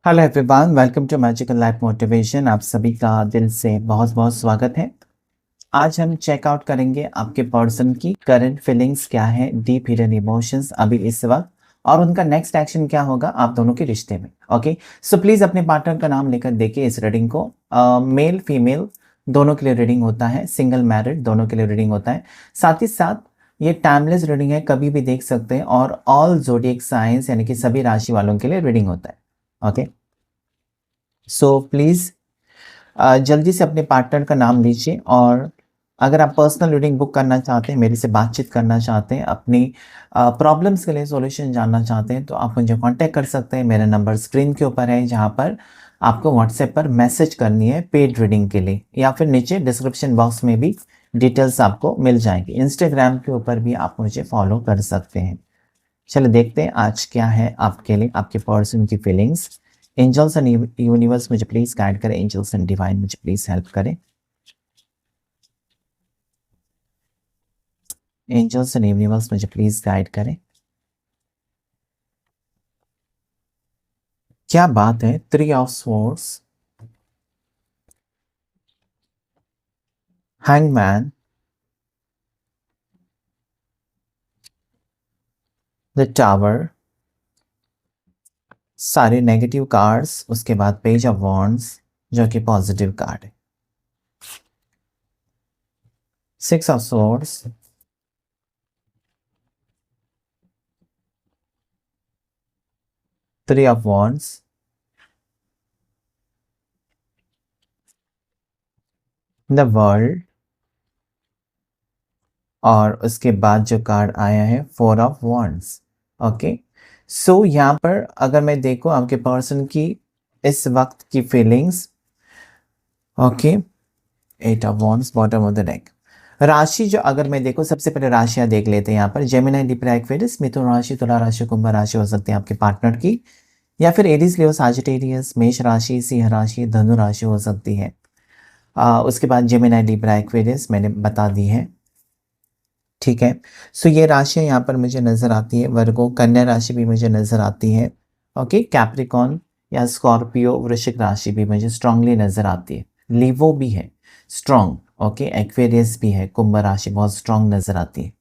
Hello everyone, welcome to magical life motivation. आप सभी का दिल से बहुत बहुत स्वागत है। आज हम चेकआउट करेंगे आपके पर्सन की करंट फीलिंग्स क्या है, डीप हिडन इमोशंस अभी इस वक्त, और उनका नेक्स्ट एक्शन क्या होगा आप दोनों के रिश्ते में। ओके, सो प्लीज़ अपने पार्टनर का नाम लेकर देखिए इस रीडिंग को। मेल फीमेल दोनों के लिए रीडिंग होता है, सिंगल मैरिड दोनों के लिए रीडिंग होता है। साथ ही साथ ये टाइमलेस रीडिंग है, कभी भी देख सकते हैं, और ऑल जोडिएक साइंस यानी कि सभी राशि वालों के लिए रीडिंग होता है। ओके, सो प्लीज़ जल्दी से अपने पार्टनर का नाम लीजिए, और अगर आप पर्सनल रीडिंग बुक करना चाहते हैं, मेरे से बातचीत करना चाहते हैं, अपनी प्रॉब्लम्स के लिए सॉल्यूशन जानना चाहते हैं, तो आप मुझे कांटेक्ट कर सकते हैं। मेरा नंबर स्क्रीन के ऊपर है, जहां पर आपको व्हाट्सएप पर मैसेज करनी है पेड रीडिंग के लिए, या फिर नीचे डिस्क्रिप्शन बॉक्स में भी डिटेल्स आपको मिल जाएंगी। इंस्टाग्राम के ऊपर भी आप मुझे फॉलो कर सकते हैं। चलो देखते हैं आज क्या है आपके लिए, आपके पर्सन की फीलिंग्स। एंजल्स एंड यूनिवर्स मुझे प्लीज गाइड करें, एंजल्स एंड डिवाइन मुझे प्लीज हेल्प करें। एंजल्स एंड यूनिवर्स मुझे प्लीज गाइड करें। क्या बात है, 3 of swords, hangman, the tower, सारे नेगेटिव कार्ड्स, उसके बाद पेज ऑफ वॉन्ड्स जो कि पॉजिटिव कार्ड है, 6 of swords, 3 of wands, the world, और उसके बाद जो कार्ड आया है 4 ऑफ वॉन्ड्स। ओके, सो यहाँ पर अगर मैं देखूँ आपके पर्सन की इस वक्त की feelings. Okay, 8 of wands, bottom of the deck. राशि जो अगर मैं देखूँ, सबसे पहले राशियां देख लेते हैं। यहाँ पर जेमिनी, लिब्रा, एक्वेरियस, मिथुन राशि, तुला राशि, कुंभ राशि हो सकती है आपके पार्टनर की, या फिर एरीज, लियो, साजिटेरियस, मेष राशि, सिंह राशि, धनु राशि हो सकती है। उसके बाद जेमिनी, लिब्रा, एक्वेरियस मैंने बता दी है। ठीक है, सो ये राशियाँ यहाँ पर मुझे नज़र आती है। वर्गो, कन्या राशि भी मुझे नज़र आती है। ओके, कैप्रिकॉन या स्कॉर्पियो, वृश्चिक राशि भी मुझे स्ट्रांगली नज़र आती है। लीवो भी है स्ट्रांग। ओके, एक्वेरियस भी है, कुंभ राशि बहुत स्ट्रांग नज़र आती है।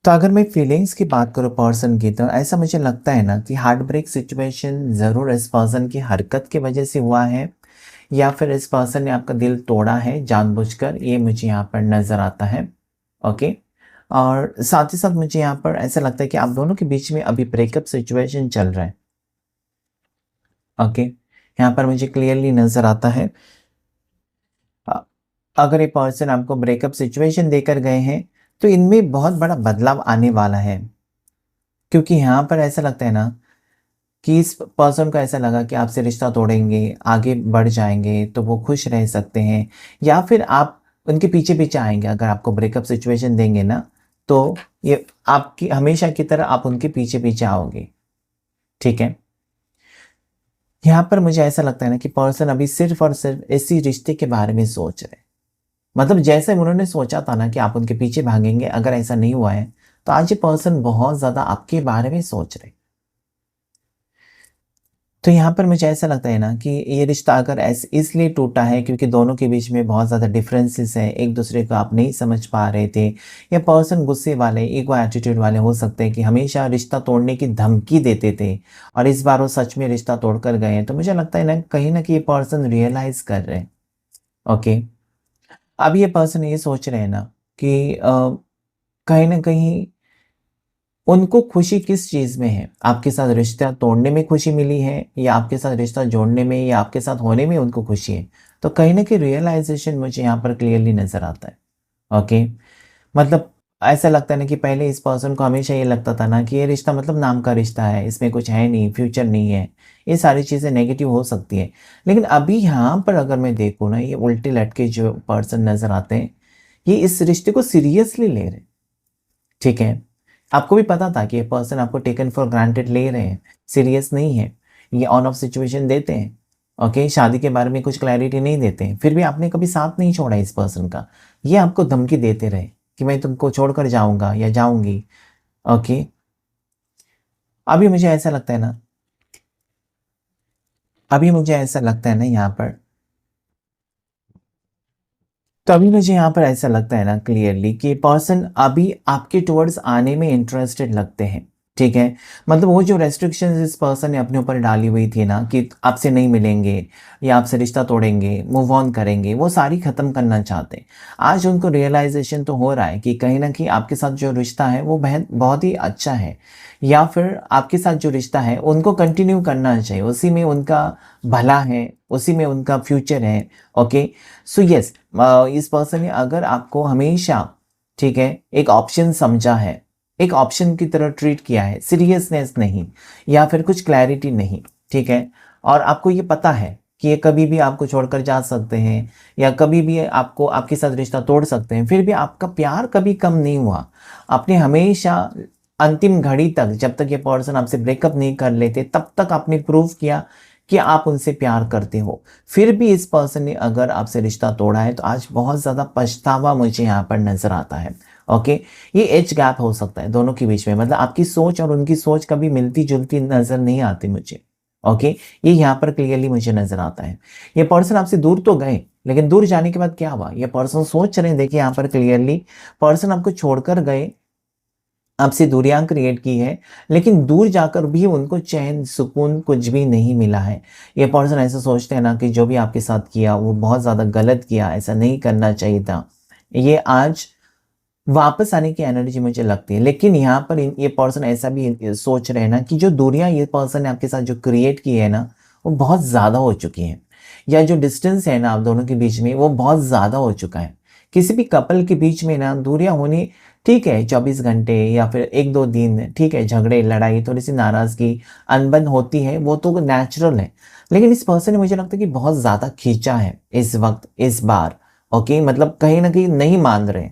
तो अगर मैं फीलिंग्स की बात करूँ पर्सन की, तो ऐसा मुझे लगता है ना कि हार्ट ब्रेक सिचुएशन ज़रूर इस पर्सन की हरकत की वजह से हुआ है, या फिर इस पर्सन ने आपका दिल तोड़ा है जानबूझकर, ये मुझे यहाँ पर नज़र आता है। ओके, और साथ ही साथ मुझे यहाँ पर ऐसा लगता है कि आप दोनों के बीच में अभी ब्रेकअप सिचुएशन चल रहा है। ओके, यहाँ पर मुझे क्लियरली नज़र आता है। अ, अगर ये पर्सन आपको ब्रेकअप सिचुएशन देकर गए हैं, तो इनमें बहुत बड़ा बदलाव आने वाला है। क्योंकि यहाँ पर ऐसा लगता है ना कि इस पर्सन को ऐसा लगा कि आपसे रिश्ता तोड़ेंगे, आगे बढ़ जाएँगे, तो वो खुश रह सकते हैं, या फिर आप उनके पीछे-पीछे आएँगे। अगर आपको ब्रेकअप सिचुएशन देंगे ना, तो ये आपकी हमेशा की तरह आप उनके पीछे-पीछे आओगे, ठीक है? यहाँ पर मुझे ऐसा लगता है ना कि पर्सन अभी सिर्फ़ और सिर्फ़ इसी रिश्ते के बारे में सोच रहे हैं। मतलब जैसे उन्होंने सोचा था ना कि आप उनके पीछे भागेंगे, अगर ऐसा नहीं हुआ है, तो आज ये पर्सन बहुत ज़्यादा आपके बारे में सोच रहे हैं। तो यहाँ पर मुझे ऐसा लगता है ना कि ये रिश्ता अगर ऐसे इसलिए टूटा है क्योंकि दोनों के बीच में बहुत ज़्यादा डिफरेंसेस हैं, एक दूसरे को आप नहीं समझ पा रहे थे, या पर्सन गुस्से वाले, ईगो एटीट्यूड वाले हो सकते हैं कि हमेशा रिश्ता तोड़ने की धमकी देते थे, और इस बार वो सच में रिश्ता तोड़ कर गए हैं। तो मुझे लगता है ना कि ये पर्सन रियलाइज़ कर रहे हैं। ओके, अब ये पर्सन ये सोच रहे हैं ना कि कहीं न कहीं उनको खुशी किस चीज़ में है? आपके साथ रिश्ता तोड़ने में खुशी मिली है, या आपके साथ रिश्ता जोड़ने में, या आपके साथ होने में उनको खुशी है? तो कहीं न कहीं रियलाइज़ेशन मुझे यहाँ पर क्लियरली नज़र आता है। ओके, मतलब ऐसा लगता है ना कि पहले इस पर्सन को हमेशा ये लगता था ना कि ये रिश्ता मतलब नाम का रिश्ता है, इसमें कुछ है नहीं, फ्यूचर नहीं है। ये सारी चीज़ें नेगेटिव हो सकती हैं। लेकिन अभी यहाँ पर अगर मैं देखूँ ना, ये उल्टे लटके जो पर्सन नज़र आते हैं, ये इस रिश्ते को सीरियसली ले रहे हैं। ठीक है? आपको भी पता था कि ये पर्सन आपको टेकन फॉर ग्रांटेड ले रहे हैं, सीरियस नहीं है। ये ऑन ऑफ सिचुएशन देते हैं, ओके? शादी के बारे में कुछ क्लैरिटी नहीं देते हैं, फिर भी आपने कभी साथ नहीं छोड़ा इस पर्सन का। ये आपको धमकी देते रहे कि मैं तुमको छोड़कर जाऊँगा या जाऊँगी, ओके? अभी मुझे ऐसा लगता है ना अभी मुझे ऐसा लगता है ना यहाँ पर, तो अभी मुझे यहाँ पर ऐसा लगता है ना क्लियरली कि पर्सन अभी आपके टुवर्ड्स आने में इंटरेस्टेड लगते हैं, ठीक है? मतलब वो जो रेस्ट्रिक्शंस इस पर्सन ने अपने ऊपर डाली हुई थी ना कि आपसे नहीं मिलेंगे या आपसे रिश्ता तोड़ेंगे, मूव ऑन करेंगे, वो सारी ख़त्म करना चाहते हैं। आज उनको रियलाइज़ेशन तो हो रहा है कि कहीं न कहीं आपके साथ जो रिश्ता है वो बहुत ही अच्छा है, या फिर आपके साथ जो रिश्ता है उनको कंटिन्यू करना चाहिए, उसी में उनका भला है, उसी में उनका फ्यूचर है, ओके? सो यस, इस पर्सन ने अगर आपको हमेशा, ठीक है, एक ऑप्शन समझा है, एक ऑप्शन की तरह ट्रीट किया है, सीरियसनेस नहीं या फिर कुछ क्लैरिटी नहीं, ठीक है? और आपको ये पता है कि ये कभी भी आपको छोड़कर जा सकते हैं या कभी भी आपको आपके साथ रिश्ता तोड़ सकते हैं, फिर भी आपका प्यार कभी कम नहीं हुआ। आपने हमेशा अंतिम घड़ी तक, जब तक ये पर्सन आपसे ब्रेकअप नहीं कर लेते, तब तक आपने प्रूव किया कि आप उनसे प्यार करते हो। फिर भी इस पर्सन ने अगर आपसे रिश्ता तोड़ा है तो आज बहुत ज़्यादा पछतावा मुझे यहाँ पर नज़र आता है, ओके? ये एज गैप हो सकता है दोनों के बीच में, मतलब आपकी सोच और उनकी सोच कभी मिलती-जुलती नज़र नहीं आती मुझे, ओके? ये यहाँ पर क्लियरली मुझे नज़र आता है। ये पर्सन आपसे दूर तो गए, लेकिन दूर जाने के बाद क्या हुआ? ये पर्सन सोच रहे हैं, देखिए यहाँ पर क्लियरली पर्सन आपको छोड़कर गए, आपसे दूरियां क्रिएट की है, लेकिन दूर जाकर भी उनको चैन सुकून कुछ भी नहीं मिला है। ये पर्सन ऐसा सोचते हैं ना कि जो भी आपके साथ किया वो बहुत ज़्यादा गलत किया, ऐसा नहीं करना चाहिए था। ये आज वापस आने की एनर्जी मुझे लगती है, लेकिन यहाँ पर ये पर्सन ऐसा भी सोच रहे हैं ना कि जो दूरियां ये पर्सन ने आपके साथ जो क्रिएट की है ना, वो बहुत ज़्यादा हो चुकी हैं, या जो डिस्टेंस है ना आप दोनों के बीच में वो बहुत ज़्यादा हो चुका है। किसी भी कपल के बीच में ना दूरियां होनी ठीक है, 24 घंटे या फिर 1-2 दिन ठीक है, झगड़े, लड़ाई, थोड़ी-सी नाराज़गी, अनबन होती है, वो तो नेचुरल है। लेकिन इस पर्सन ने मुझे लगता है कि बहुत ज़्यादा खींचा है इस वक़्त, इस बार, ओके? मतलब कहीं न कहीं नहीं मान रहे,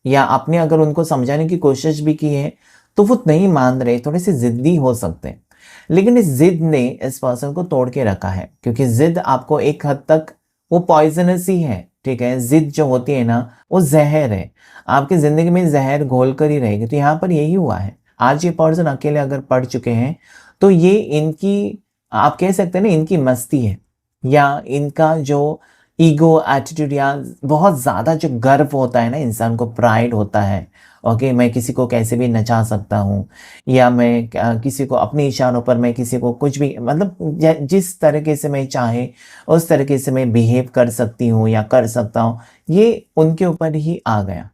या आपने अगर उनको समझाने की कोशिश भी की है, तो वो नहीं मान रहे, थोड़े-से ज़िद्दी हो सकते हैं। लेकिन इस ज़िद ने इस पर्सन को तोड़ के रखा है, क्योंकि ज़िद आपको एक हद तक वो पॉइज़नस ही है, ठीक है? ज़िद जो होती है ना, वो ज़हर है। आपकी ज़िंदगी में ज़हर घोल कर ही रहेगी, तो यहाँ पर यही हुआ है। आज ये पर्सन अकेले अगर पड़ चुके हैं, तो ये इनकी, आप कह सकते हैं ना, इनकी मस्ती है, या इनका जो ईगो, एटीट्यूड, या बहुत ज़्यादा जो गर्व होता है ना इंसान को, प्राइड होता है, ओके? मैं किसी को कैसे भी नचा सकता हूँ, या मैं किसी को अपने इशारों पर, मैं किसी को कुछ भी, मतलब जिस तरीके से मैं चाहे उस तरीके से मैं बिहेव कर सकती हूँ या कर सकता हूँ, ये उनके ऊपर ही आ गया,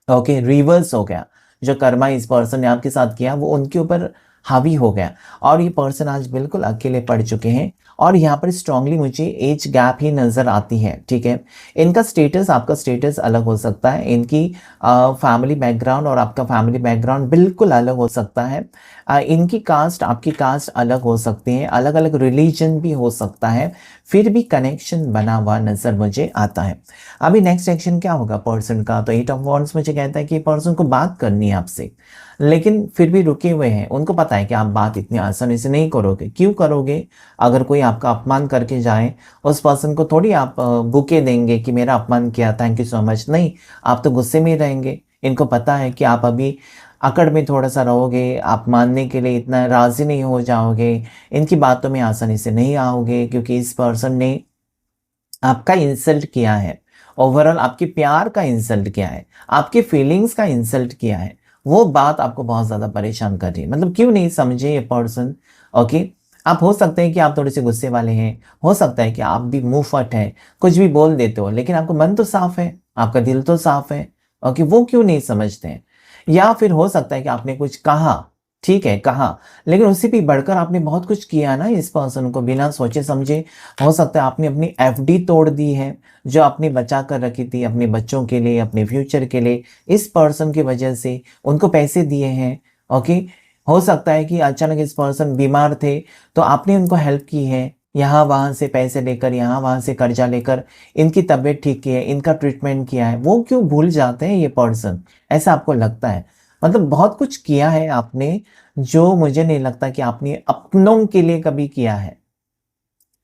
ओके? रिवर्स हो गया। जो कर्मा इस पर्सन ने आपके साथ किया वो उनके ऊपर हावी हो गया, और ये पर्सन आज बिल्कुल अकेले पड़ चुके हैं। और यहाँ पर स्ट्रांगली मुझे एज गैप ही नज़र आती है, ठीक है? इनका स्टेटस, आपका स्टेटस अलग हो सकता है, इनकी फैमिली बैकग्राउंड और आपका फैमिली बैकग्राउंड बिल्कुल अलग हो सकता है। इनकी कास्ट, आपकी कास्ट अलग हो सकती है, अलग अलग रिलीजन भी हो सकता है, फिर भी कनेक्शन बना हुआ नज़र मुझे आता है। अभी नेक्स्ट एक्शन क्या होगा पर्सन का? तो 8 ऑफ वॉन्ड्स मुझे कहता है कि पर्सन को बात करनी है आपसे, लेकिन फिर भी रुके हुए हैं। उनको पता है कि आप बात इतनी आसानी से नहीं करोगे। क्यों करोगे? अगर कोई आपका अपमान करके जाए, उस पर्सन को थोड़ी आप बुके देंगे कि मेरा अपमान किया, थैंक यू सो मच, नहीं, आप तो गुस्से में ही रहेंगे। इनको पता है कि आप अभी अकड़ में थोड़ा-सा रहोगे, आप मानने के लिए इतना राज़ी नहीं हो जाओगे, इनकी बातों में आसानी से नहीं आओगे, क्योंकि इस पर्सन ने आपका इंसल्ट किया है, ओवरऑल आपके प्यार का इंसल्ट किया है, आपके फीलिंग्स का इंसल्ट किया है। वो बात आपको बहुत ज़्यादा परेशान कर रही है। मतलब क्यों नहीं समझे ये पर्सन, ओके? आप हो सकते हैं कि आप थोड़े-से गुस्से वाले हैं, हो सकता है कि आप भी मुँह फट हैं, कुछ भी बोल देते हो, लेकिन आपका मन तो साफ है, आपका दिल तो साफ है, ओके? वो क्यों नहीं समझते हैं? या फिर हो सकता है कि आपने कुछ कहा, ठीक है, कहा, लेकिन उससे भी बढ़कर आपने बहुत कुछ किया ना इस पर्सन को बिना सोचे-समझे। हो सकता है आपने अपनी एफडी तोड़ दी है, जो आपने बचा कर रखी थी अपने बच्चों के लिए, अपने फ्यूचर के लिए, इस पर्सन की वजह से उनको पैसे दिए हैं, ओके? हो सकता है कि अचानक इस पर्सन बीमार थे, तो आपने उनको हेल्प की है, यहाँ-वहाँ से पैसे लेकर, यहाँ-वहाँ से कर्जा लेकर इनकी तबीयत ठीक की है, इनका ट्रीटमेंट किया है। वो क्यों भूल जाते हैं ये पर्सन? ऐसा आपको लगता है? मतलब बहुत कुछ किया है आपने, जो मुझे नहीं लगता कि आपने अपनों के लिए कभी किया है।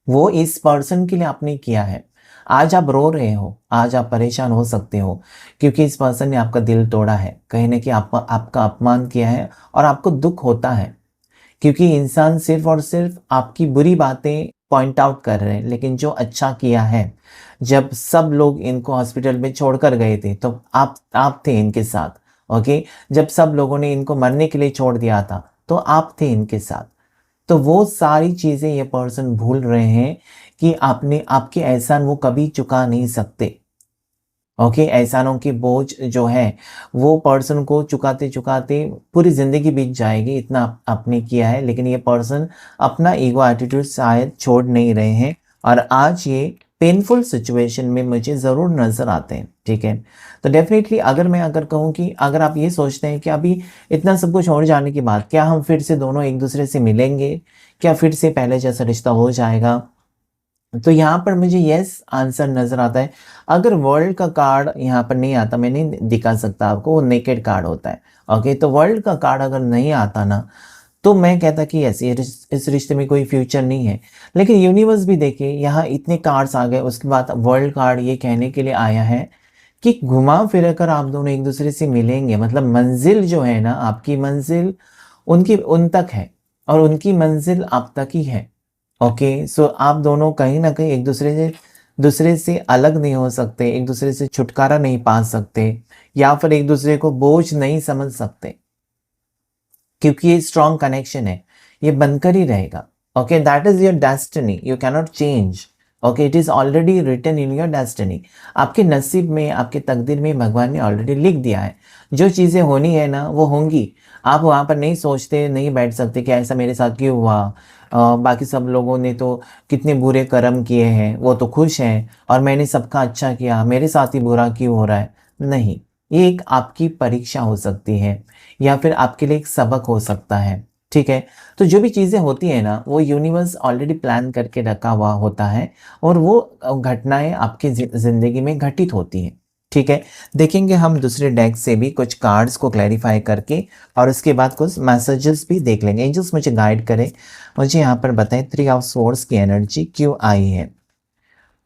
वो इस पर्सन के लिए आपने किया है। आज आप रो रहे हो, आज आप परेशान हो सकते हो, क्योंकि इस पर्सन ने आपका दिल तोड़ा है। कहीं न कहीं आपका अपमान किया है और आपको दुःख होता है, क्योंकि इंसान सिर्फ़ और सिर्फ़ आपकी बुरी बातें पॉइंट आउट कर रहे हैं, लेकिन जो अच्छा किया है, जब सब लोग इनको हॉस्पिटल में छोड़कर गए थे तो आप थे इनके साथ। ओके, जब सब लोगों ने इनको मरने के लिए छोड़ दिया था तो आप थे इनके साथ। तो वो सारी चीज़ें ये पर्सन भूल रहे हैं कि आपने आपके एहसान वो कभी चुका नहीं सकते। ओके, एहसानों की बोझ जो है वो पर्सन को चुकाते-चुकाते पूरी ज़िंदगी बीत जाएगी, इतना आपने किया है, लेकिन ये पर्सन अपना ईगो एटीट्यूड शायद छोड़ नहीं रहे हैं और आज ये पेनफुल सिचुएशन में मुझे ज़रूर नज़र आते हैं, ठीक है? तो डेफ़िनेटली अगर कहूँ कि अगर आप ये सोचते हैं कि अभी इतना सब कुछ हो जाने के बाद क्या हम फिर से दोनों एक-दूसरे से मिलेंगे? क्या फिर से पहले जैसा रिश्ता हो जाएगा? तो यहाँ पर मुझे येस आंसर नज़र आता है। अगर वर्ल्ड का कार्ड यहाँ पर नहीं आता, मैं नहीं दिखा सकता आपको, वो नेकेड कार्ड होता है। ओके, तो वर्ल्ड का कार्ड अगर नहीं आता ना, तो मैं कहता कि यस ये इस रिश्ते में कोई फ्यूचर नहीं है। लेकिन यूनिवर्स भी देखिए, यहाँ इतने कार्ड्स आ गए, उसके बाद वर्ल्ड कार्ड ये कहने के लिए आया है कि घुमा-फिरा कर आप दोनों एक-दूसरे से मिलेंगे। मतलब मंज़िल जो है ना, आपकी मंज़िल उनकी उन तक है और उनकी मंज़िल आप तक ही है। ओके, सो आप दोनों कहीं न कहीं एक दूसरे से अलग नहीं हो सकते, एक दूसरे से छुटकारा नहीं पा सकते या फिर एक दूसरे को बोझ नहीं समझ सकते, क्योंकि ये स्ट्रॉन्ग कनेक्शन है, ये बनकर ही रहेगा। Okay, that is your destiny, you can not change. Okay, it is already written in your destiny. आपके नसीब में, आपके तकदीर में भगवान ने ऑलरेडी लिख दिया है। जो चीज़ें होनी है ना, वो होंगी। आप वहाँ पर नहीं सोचते, नहीं बैठ सकते कि ऐसा मेरे साथ क्यों हुआ? बाकी सब लोगों ने तो कितने बुरे कर्म किए हैं, वो तो खुश हैं और मैंने सबका अच्छा किया, मेरे साथ ही बुरा क्यों हो रहा है? नहीं, ये एक आपकी परीक्षा हो सकती है या फिर आपके लिए एक सबक हो सकता है, ठीक है? तो जो भी चीज़ें होती हैं ना, वो यूनिवर्स ऑलरेडी प्लान करके रखा हुआ होता है और वो घटनाएँ आपकी ज़िंदगी में घटित होती हैं, ठीक है? देखेंगे हम दूसरे डेक से भी कुछ कार्ड्स को क्लैरिफ़ाई करके और उसके बाद कुछ मैसेजेस भी देख लेंगे। एंजल्स मुझे गाइड करें, मुझे यहाँ पर बताएँ 3 ऑफ सोर्ड्स की एनर्जी क्यों आई है?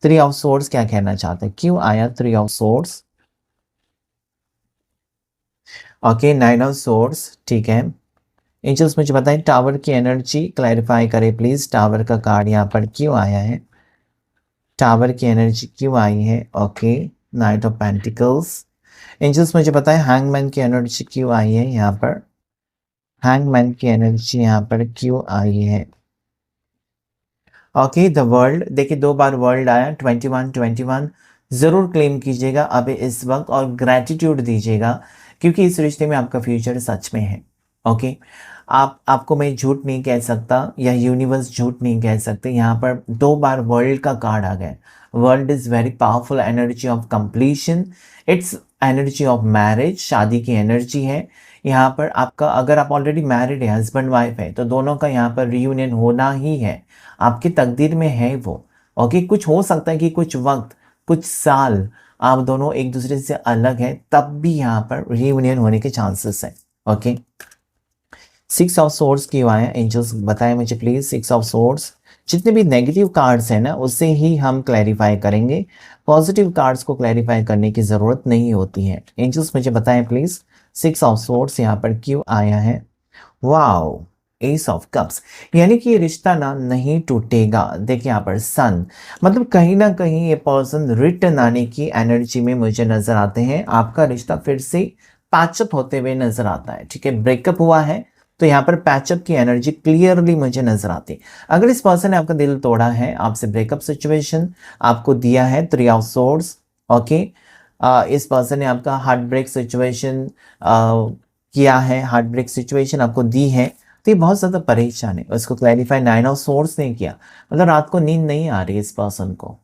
3 ऑफ सोर्ड्स क्या कहना चाहते हैं? क्यों आया 3 of swords? Okay, 9 of swords, ठीक है। एंजल्स मुझे बताएं टावर की एनर्जी क्लैरिफाई करें प्लीज। टावर का कार्ड यहाँ पर क्यों आया है? टावर की एनर्जी क्यों आई है? Okay, knight of pentacles. Angels मुझे बताएं हैंगमैन की एनर्जी क्यों आई है यहाँ पर? हैंगमैन की एनर्जी यहाँ पर क्यों आई है? Okay, the world. देखिए 2 बार वर्ल्ड आया, 21 ज़रूर क्लेम कीजिएगा अभी इस वक्त और ग्रैटिट्यूड दीजिएगा, क्योंकि इस रिश्ते में आपका फ्यूचर सच में है। ओके, आपको मैं झूठ नहीं कह सकता या यूनिवर्स झूठ नहीं कह सकते। यहाँ पर 2 बार वर्ल्ड का कार्ड आ गया। World is very powerful energy of completion, it's energy of marriage, शादी की एनर्जी है। यहाँ पर आपका, अगर आप ऑलरेडी मैरिड है, हस्बैंड वाइफ है, तो दोनों का यहाँ पर रियूनियन होना ही है, आपकी तकदीर में है वो। ओके, कुछ हो सकता है कि कुछ वक्त, कुछ साल आप दोनों एक दूसरे से अलग हैं, तब भी यहाँ पर रियूनियन होने के चांसेस हैं। ओके, 6 ऑफ सोर्ड्स क्यों आया? एंजल्स बताएं मुझे प्लीज। 6 ऑफ सोर्ड्स, जितने भी नेगेटिव कार्ड्स हैं ना, उससे ही हम क्लैरिफाई करेंगे, पॉजिटिव कार्ड्स को क्लैरिफाई करने की ज़रूरत नहीं होती है। एंजल्स मुझे बताएं प्लीज, 6 ऑफ सोर्ड्स यहाँ पर क्यों आया है? वाओ, एस ऑफ कप्स, यानी कि ये रिश्ता ना नहीं टूटेगा। देखिए यहाँ पर सन, मतलब कहीं ना कहीं ये पर्सन रिटर्न आने की एनर्जी में मुझे नजर आते हैं। आपका रिश्ता फिर से पैचअप होते हुए नजर आता है, ठीक है? ब्रेकअप हुआ है तो यहाँ पर पैचअप की एनर्जी क्लियरली मुझे नजर आती है। अगर इस पर्सन ने आपका दिल तोड़ा है, आपसे ब्रेकअप सिचुएशन आपको दिया है 3 ऑफ सोर्ड्स, ओके, इस पर्सन ने आपका हार्ट ब्रेक सिचुएशन किया है, हार्ट ब्रेक सिचुएशन आपको दी है, तो ये बहुत ज़्यादा परेशान है। उसको क्लैरिफाई 9 ऑफ सोर्स ने किया, मतलब रात को नींद नहीं आ रही इस पर्सन को।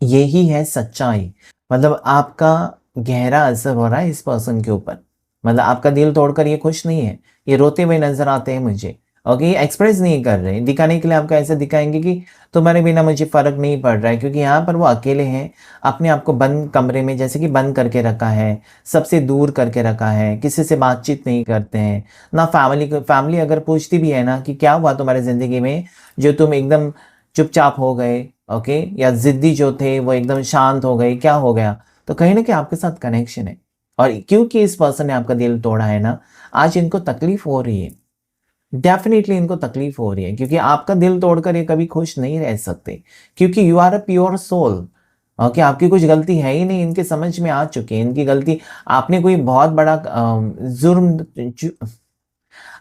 यही है सच्चाई, मतलब आपका गहरा असर हो रहा है इस पर्सन के ऊपर। मतलब आपका दिल तोड़कर ये खुश नहीं है, ये रोते हुए नजर आते हैं मुझे। ओके, ये एक्सप्रेस नहीं कर रहे, दिखाने के लिए आपको ऐसे दिखाएंगे कि तुम्हारे बिना मुझे फ़र्क नहीं पड़ रहा है, क्योंकि यहाँ पर वो अकेले हैं, अपने आप को बंद कमरे में जैसे कि बंद करके रखा है, सबसे दूर करके रखा है, किसी से बातचीत नहीं करते हैं ना। फैमिली अगर पूछती भी है ना कि क्या हुआ तुम्हारी ज़िंदगी में जो तुम एकदम चुपचाप हो गए, ओके, या ज़िद्दी जो थे वो एकदम शांत हो गए, क्या हो गया? तो कहीं ना कहीं आपके साथ कनेक्शन है और क्योंकि इस पर्सन ने आपका दिल तोड़ा है ना, आज इनको तकलीफ हो रही है। डेफिनेटली इनको तकलीफ हो रही है, क्योंकि आपका दिल तोड़कर ये कभी खुश नहीं रह सकते, क्योंकि you are a pure soul. Okay, आपकी कुछ गलती है ही नहीं, इनके समझ में आ चुकी है इनकी गलती। आपने कोई बहुत बड़ा जुर्म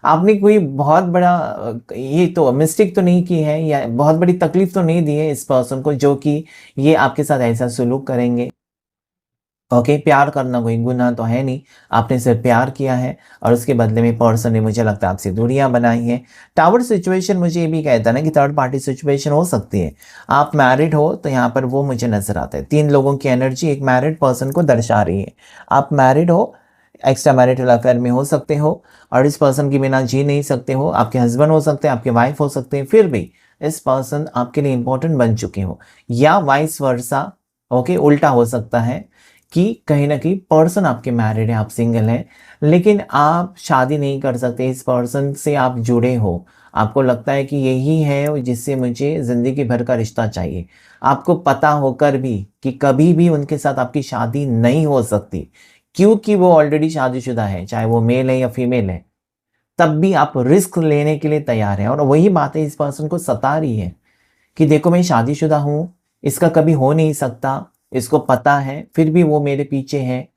आपने कोई बहुत बड़ा ये तो मिस्टेक तो नहीं की है, या बहुत बड़ी तकलीफ तो नहीं दी है इस पर्सन को, जो कि ये आपके साथ ऐसा सुलूक करेंगे। ओके, प्यार करना कोई गुनाह तो है नहीं, आपने सिर्फ प्यार किया है और उसके बदले में पर्सन ने, मुझे लगता है, आपसे दूरियां बनाई हैं। टावर सिचुएशन मुझे ये भी कहता है ना कि थर्ड पार्टी सिचुएशन हो सकती है। आप मैरिड हो तो यहाँ पर वो मुझे नजर आता है, 3 लोगों की एनर्जी एक मैरिड पर्सन को दर्शा रही है। आप मैरिड हो, एक्स्ट्रा मैरिटल अफेयर में हो सकते हो और इस पर्सन के बिना जी नहीं सकते हो। आपके हस्बैंड हो सकते हैं, आपके वाइफ हो सकते हैं, फिर भी इस पर्सन आपके लिए इंपॉर्टेंट बन चुके हो, या वाइस वर्सा। ओके, उल्टा हो सकता है कि कहीं ना कहीं पर्सन आपके मैरिड है, आप सिंगल हैं, लेकिन आप शादी नहीं कर सकते। इस पर्सन से आप जुड़े हो, आपको लगता है कि यही है जिससे मुझे ज़िंदगी भर का रिश्ता चाहिए। आपको पता होकर भी कि कभी भी उनके साथ आपकी शादी नहीं हो सकती, क्योंकि वो ऑलरेडी शादीशुदा है, चाहे वो मेल है या फीमेल है। तब भी आप रिस्क लेने के लिए तैयार हैं, और वही बात है इस पर्सन को सता रही है कि देखो मैं शादीशुदा हूँ, इसका कभी हो नहीं सकता, इसको पता है, फिर भी वो मेरे पीछे है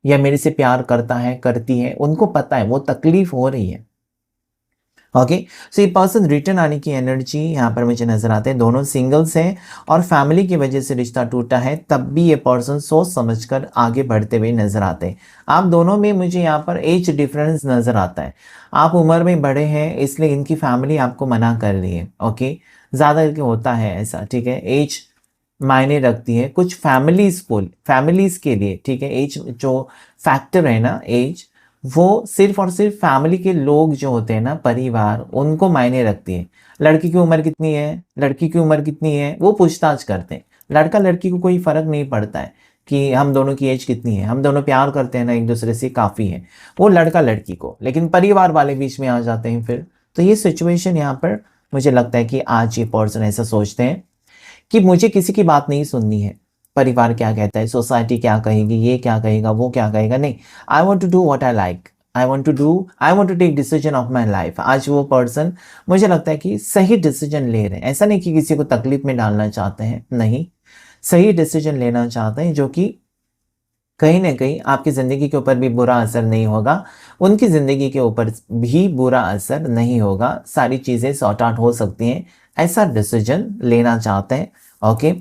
या मेरे से प्यार करता है, करती है, उनको पता है, वो तकलीफ हो रही है। ओके, सो ये पर्सन रिटर्न आने की एनर्जी यहाँ पर मुझे नजर आते हैं। दोनों सिंगल्स हैं और फैमिली की वजह से रिश्ता टूटा है, तब भी ये पर्सन सोच समझकर आगे बढ़ते हुए नजर आते हैं। आप दोनों में मुझे यहाँ पर एज डिफरेंस नजर आता है। आप उम्र में बड़े हैं, इसलिए इनकी फैमिली आपको मना कर रही है। ओके, ज़्यादा करके होता है ऐसा, ठीक है, एज मायने रखती है कुछ फैमिलीज के लिए, ठीक है। एज जो फैक्टर है ना, एज, वो सिर्फ और सिर्फ फैमिली के लोग जो होते हैं ना, परिवार, उनको मायने रखती है। लड़की की उम्र कितनी है, लड़की की उम्र कितनी है, वो पूछताछ करते हैं। लड़का लड़की को कोई फर्क नहीं पड़ता है कि हम दोनों की एज कितनी है, हम दोनों प्यार करते हैं ना एक दूसरे से, काफ़ी है वो लड़का लड़की को, लेकिन परिवार वाले बीच में आ जाते हैं फिर। तो ये सिचुएशन यहाँ पर मुझे लगता है कि आज ये पर्सन ऐसा सोचते हैं कि मुझे किसी की बात नहीं सुननी है, परिवार क्या कहता है, सोसाइटी क्या कहेगी, ये क्या कहेगा, वो क्या कहेगा, नहीं, I want to do what I like, I want to take decision of my life. आज वो पर्सन मुझे लगता है कि सही डिसीजन ले रहे हैं, ऐसा नहीं कि किसी को तकलीफ में डालना चाहते हैं, नहीं, सही डिसीजन लेना चाहते हैं, जो कि कहीं ना कहीं आपकी ज़िंदगी के ऊपर भी बुरा असर नहीं होगा, उनकी ज़िंदगी के ऊपर भी बुरा असर नहीं होगा, सारी चीज़ें सॉर्ट आउट हो सकती हैं, ऐसा डिसीजन लेना चाहते हैं। ओके,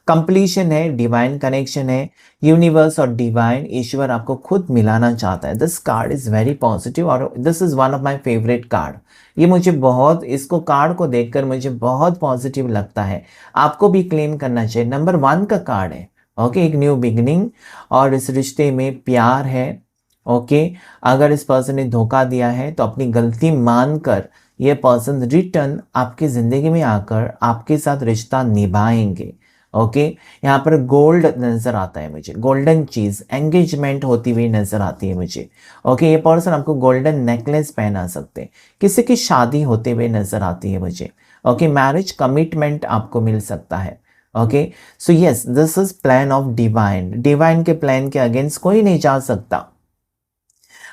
कंप्लीशन है, डिवाइन कनेक्शन है, यूनिवर्स और डिवाइन ईश्वर आपको खुद मिलाना चाहता है। This card is very positive और this is one of my favourite card. ये मुझे बहुत, इसको कार्ड को देखकर मुझे बहुत पॉजिटिव लगता है, आपको भी क्लेम करना चाहिए। नंबर 1 का कार्ड है। ओके, एक न्यू बिगिनिंग, और इस रिश्ते में प्यार है। ओके, अगर इस पर्सन ने धोखा दिया है तो अपनी गलती मानकर ये पर्सन रिटर्न आपकी ज़िंदगी में आकर आपके साथ रिश्ता निभाएंगे। ओके, यहाँ पर गोल्ड नज़र आता है मुझे, गोल्डन चीज़, एंगेजमेंट होती हुई नज़र आती है मुझे। ओके, ये पर्सन आपको गोल्डन नेकलेस पहना सकते हैं, किसी की शादी होते हुए नज़र आती है मुझे। ओके, मैरिज कमिटमेंट आपको मिल सकता है। Okay, so yes, this is plan of divine. Divine के प्लान के अगेंस्ट कोई नहीं जा सकता।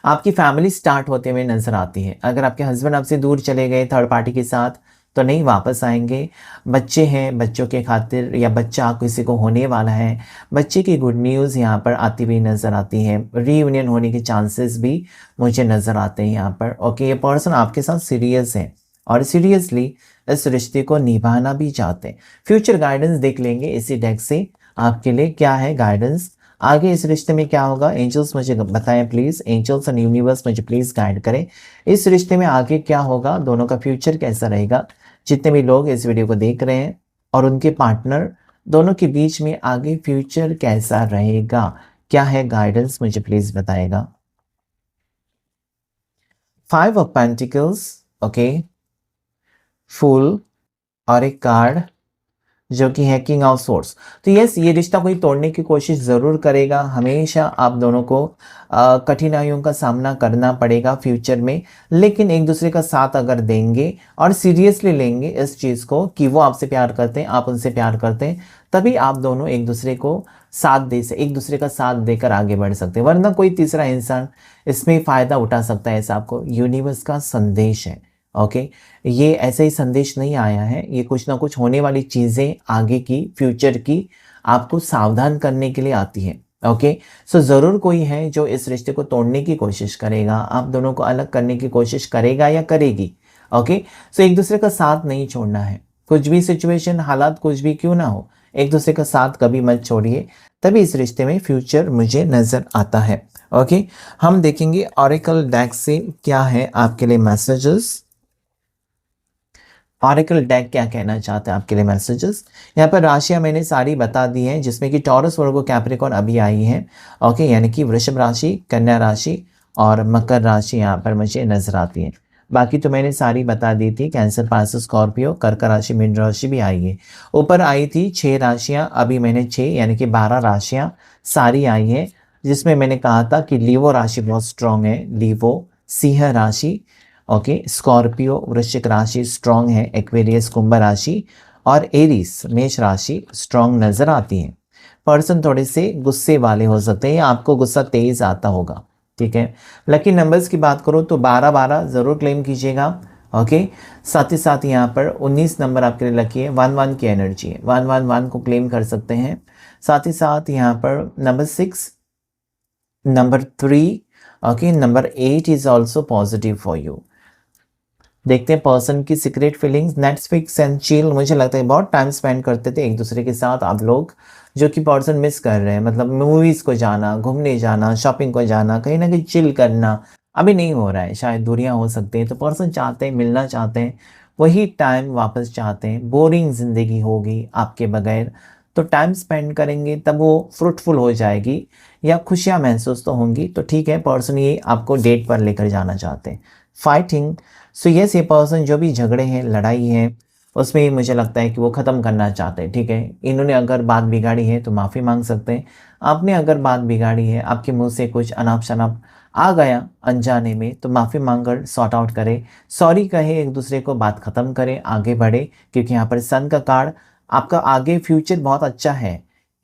आपकी फैमिली स्टार्ट होते हुए नजर आती है। अगर आपके हस्बैंड आपसे दूर चले गए थर्ड पार्टी के साथ तो नहीं वापस आएंगे। बच्चे हैं, बच्चों के खातिर, या बच्चा किसी को होने वाला है, बच्चे की गुड न्यूज़ यहाँ पर आती हुई नज़र आती है। रीयूनियन होने के चांसेस भी मुझे नज़र आते हैं यहाँ पर। ओके, ये पर्सन आपके साथ सीरियस है और सीरियसली इस रिश्ते को निभाना भी चाहते हैं। फ्यूचर गाइडेंस देख लेंगे इसी डेक से, आपके लिए क्या है गाइडेंस, आगे इस रिश्ते में क्या होगा। एंजल्स मुझे बताएं प्लीज़, एंजल्स एंड यूनिवर्स मुझे प्लीज़ गाइड करें, इस रिश्ते में आगे क्या होगा, दोनों का फ्यूचर कैसा रहेगा। जितने भी लोग इस वीडियो को देख रहे हैं और उनके पार्टनर, दोनों के बीच में आगे फ्यूचर कैसा रहेगा, क्या है गाइडेंस, मुझे प्लीज़ बताएगा। 5 ऑफ पेंटिकल्स, ओके, फुल, और एक कार्ड जो कि है किंग ऑफ सोर्स। तो यस, ये रिश्ता कोई तोड़ने की कोशिश ज़रूर करेगा, हमेशा आप दोनों को कठिनाइयों का सामना करना पड़ेगा फ्यूचर में, लेकिन एक दूसरे का साथ अगर देंगे और सीरियसली लेंगे इस चीज़ को कि वो आपसे प्यार करते हैं, आप उनसे प्यार करते हैं, तभी आप दोनों एक दूसरे को एक दूसरे का साथ देकर आगे बढ़ सकते हैं, वरना कोई तीसरा इंसान इसमें फ़ायदा उठा सकता है, ऐसा आपको यूनिवर्स का संदेश है। ओके, ये ऐसा ही संदेश नहीं आया है, ये कुछ ना कुछ होने वाली चीज़ें आगे की, फ्यूचर की आपको सावधान करने के लिए आती है। ओके, सो ज़रूर कोई है जो इस रिश्ते को तोड़ने की कोशिश करेगा, आप दोनों को अलग करने की कोशिश करेगा या करेगी। ओके, सो एक दूसरे का साथ नहीं छोड़ना है। कुछ भी सिचुएशन, हालात कुछ भी क्यों ना हो, एक दूसरे का साथ कभी मत छोड़िए, तभी इस रिश्ते में फ्यूचर मुझे नज़र आता है। ओके, हम देखेंगे ऑरेकल डेक से क्या है आपके लिए मैसेजेस। ऑरेकल डेक क्या कहना चाहता है आपके लिए मैसेजेस। यहाँ पर राशियाँ मैंने सारी बता दी हैं, जिसमें कि टॉरस, वर्गो, कैप्रिकॉर्न अभी आई हैं। ओके, यानी कि वृषभ राशि, कन्या राशि और मकर राशि यहाँ पर मुझे नजर आती है। बाकी तो मैंने सारी बता दी थी, कैंसर, पाइसेस, स्कॉर्पियो, कर्क राशि, मीन राशि भी आई है। ऊपर आई थी 6 राशियाँ, अभी मैंने 6 यानी कि 12 राशियाँ सारी आई है, जिसमें मैंने कहा था कि लीवो राशि बहुत स्ट्रांग है, लीवो, सिंह राशि, ओके, स्कॉर्पियो, वृश्चिक राशि स्ट्रांग है, एक्वेरियस, कुंभ राशि और एरीज, मेष राशि स्ट्रांग नजर आती है। पर्सन थोड़े से गुस्से वाले हो सकते हैं या आपको गुस्सा तेज आता होगा, ठीक है। लकी नंबर्स की बात करो तो 12-12 जरूर क्लेम कीजिएगा। ओके, साथ ही साथ यहाँ पर 19 नंबर आपके लिए लकी है, 1-1 की एनर्जी है, 1-1-1 को क्लेम कर सकते हैं। साथ ही साथ यहाँ पर number 6, number 3, okay, number 8 is also positive for you. देखते हैं पर्सन की secret feelings. Netflix and chill, मुझे लगता है बहुत टाइम स्पेंड करते थे एक दूसरे के साथ आप लोग, जो कि पर्सन मिस कर रहे हैं। मतलब मूवीज़ को जाना, घूमने जाना, शॉपिंग को जाना, कहीं ना कहीं चिल करना अभी नहीं हो रहा है, शायद दूरियां हो सकती हैं। तो पर्सन चाहते हैं, मिलना चाहते हैं, वही टाइम वापस चाहते हैं। बोरिंग ज़िंदगी होगी आपके बगैर, तो टाइम स्पेंड करेंगे तब वो फ्रूटफुल हो जाएगी या खुशियाँ महसूस तो होंगी। तो ठीक है, पर्सन ये आपको डेट पर लेकर जाना चाहते हैं। फाइटिंग, सो यस, ये पर्सन जो भी झगड़े हैं, लड़ाई है, उसमें मुझे लगता है कि वो ख़त्म करना चाहते हैं, ठीक है। इन्होंने अगर बात बिगाड़ी है तो माफ़ी मांग सकते हैं, आपने अगर बात बिगाड़ी है, आपके मुंह से कुछ अनाप शनाप आ गया अनजाने में, तो माफ़ी मांग कर सॉर्ट आउट करें, सॉरी कहे, एक दूसरे को बात ख़त्म करें, आगे बढ़े। क्योंकि यहाँ पर सन का कार्ड, आपका आगे फ्यूचर बहुत अच्छा है।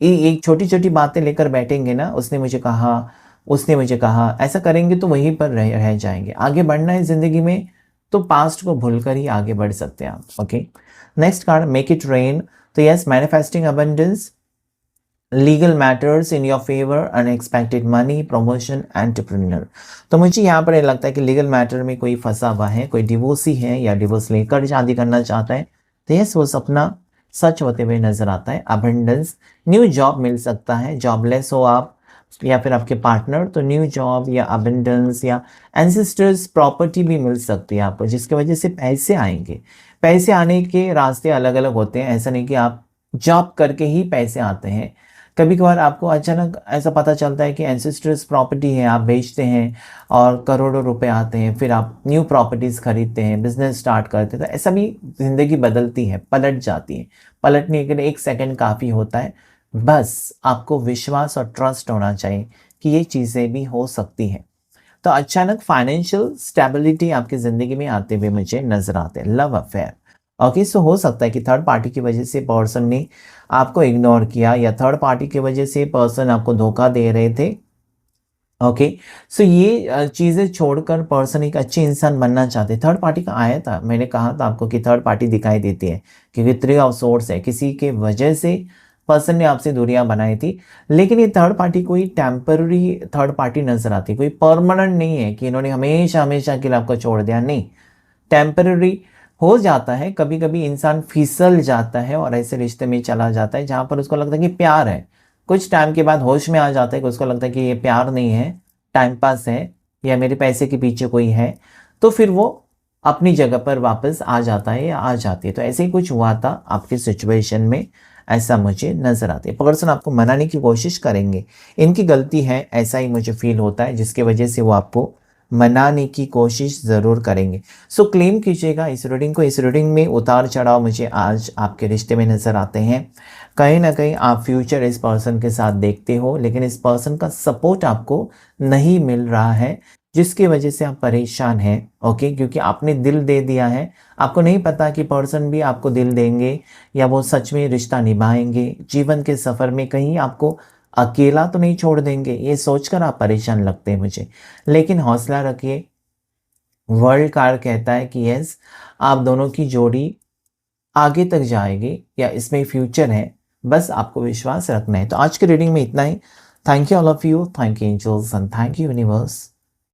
ये एक छोटी छोटी बातें लेकर बैठेंगे ना, उसने मुझे कहा, ऐसा करेंगे तो वहीं पर रह जाएंगे। आगे बढ़ना है ज़िंदगी में तो पास्ट को भूलकर ही आगे बढ़ सकते हैं आप। Okay, next card, make it rain. तो yes, manifesting abundance, legal matters in your favour, unexpected money, promotion, entrepreneur. तो मुझे यहाँ पर ये लगता है कि लीगल मैटर में कोई फंसा हुआ है, कोई डिवोर्सी है या डिवोर्स लेकर शादी करना चाहता है, तो यस, वो सपना सच होते हुए नजर आता है। अबंडेंस, न्यू जॉब मिल सकता है, जॉबलेस हो आप या फिर आपके पार्टनर, तो न्यू जॉब या अबंडेंस या एंसेस्टर्स प्रॉपर्टी भी मिल सकती है आपको, जिसकी वजह से पैसे आएंगे। पैसे आने के रास्ते अलग अलग होते हैं, ऐसा नहीं कि आप जॉब करके ही पैसे आते हैं। कभी कभार आपको अचानक ऐसा पता चलता है कि एंसेस्टर्स प्रॉपर्टी है, आप बेचते हैं और करोड़ों रुपए आते हैं, फिर आप न्यू प्रॉपर्टीज़ खरीदते हैं, बिजनेस स्टार्ट करते हैं। तो ऐसा भी ज़िंदगी बदलती है, पलट जाती है। पलटने के लिए 1 सेकंड काफ़ी होता है, बस आपको विश्वास और ट्रस्ट होना चाहिए कि ये चीज़ें भी हो सकती हैं। तो अचानक फाइनेंशियल स्टेबिलिटी आपकी ज़िंदगी में आते हुए मुझे नज़र आते हैं। लव अफेयर, ओके, सो हो सकता है कि थर्ड पार्टी की वजह से पर्सन ने आपको इग्नोर किया या थर्ड पार्टी की वजह से पर्सन आपको धोखा दे रहे थे। ओके, सो ये चीज़ें छोड़कर पर्सन एक अच्छे इंसान बनना चाहते हैं। थर्ड पार्टी का आया था, मैंने कहा था आपको कि थर्ड पार्टी दिखाई देती है, क्योंकि 3 ऑफ सोर्स है, किसी के वजह से पर्सन ने आपसे दूरियां बनाई थी। लेकिन ये थर्ड पार्टी कोई टेम्पररी थर्ड पार्टी नजर आती है, कोई परमानेंट नहीं है कि इन्होंने हमेशा हमेशा के लिए आपको छोड़ दिया, नहीं। टेम्पररी हो जाता है, कभी कभी इंसान फिसल जाता है और ऐसे रिश्ते में चला जाता है जहां पर उसको लगता है कि प्यार है, कुछ टाइम के बाद होश में आ जाता है कि उसको लगता है कि ये प्यार नहीं है, टाइम पास है या मेरे पैसे के पीछे कोई है। तो फिर वो अपनी जगह पर वापस आ जाता है या आ जाती है। तो ऐसे ही कुछ हुआ था आपकी सिचुएशन में, ऐसा मुझे नजर आता है। पर्सन आपको मनाने की कोशिश करेंगे, इनकी गलती है, ऐसा ही मुझे फील होता है, जिसके वजह से वो आपको मनाने की कोशिश ज़रूर करेंगे। सो क्लेम कीजिएगा इस रीडिंग को। इस रीडिंग में उतार चढ़ाव मुझे आज आपके रिश्ते में नज़र आते हैं। कहीं ना कहीं आप फ्यूचर इस पर्सन के साथ देखते हो, लेकिन इस पर्सन का सपोर्ट आपको नहीं मिल रहा है, जिसकी वजह से आप परेशान हैं। ओके, क्योंकि आपने दिल दे दिया है, आपको नहीं पता कि पर्सन भी आपको दिल देंगे या वो सच में रिश्ता निभाएंगे, जीवन के सफ़र में कहीं आपको अकेला तो नहीं छोड़ देंगे। ये सोचकर आप परेशान लगते हैं मुझे, लेकिन हौसला रखिए, वर्ल्ड कार्ड कहता है कि यस, आप दोनों की जोड़ी आगे तक जाएगी या इसमें फ्यूचर है, बस आपको विश्वास रखना है। तो आज की रीडिंग में इतना ही। Thank you all of you, thank you angels and thank you universe.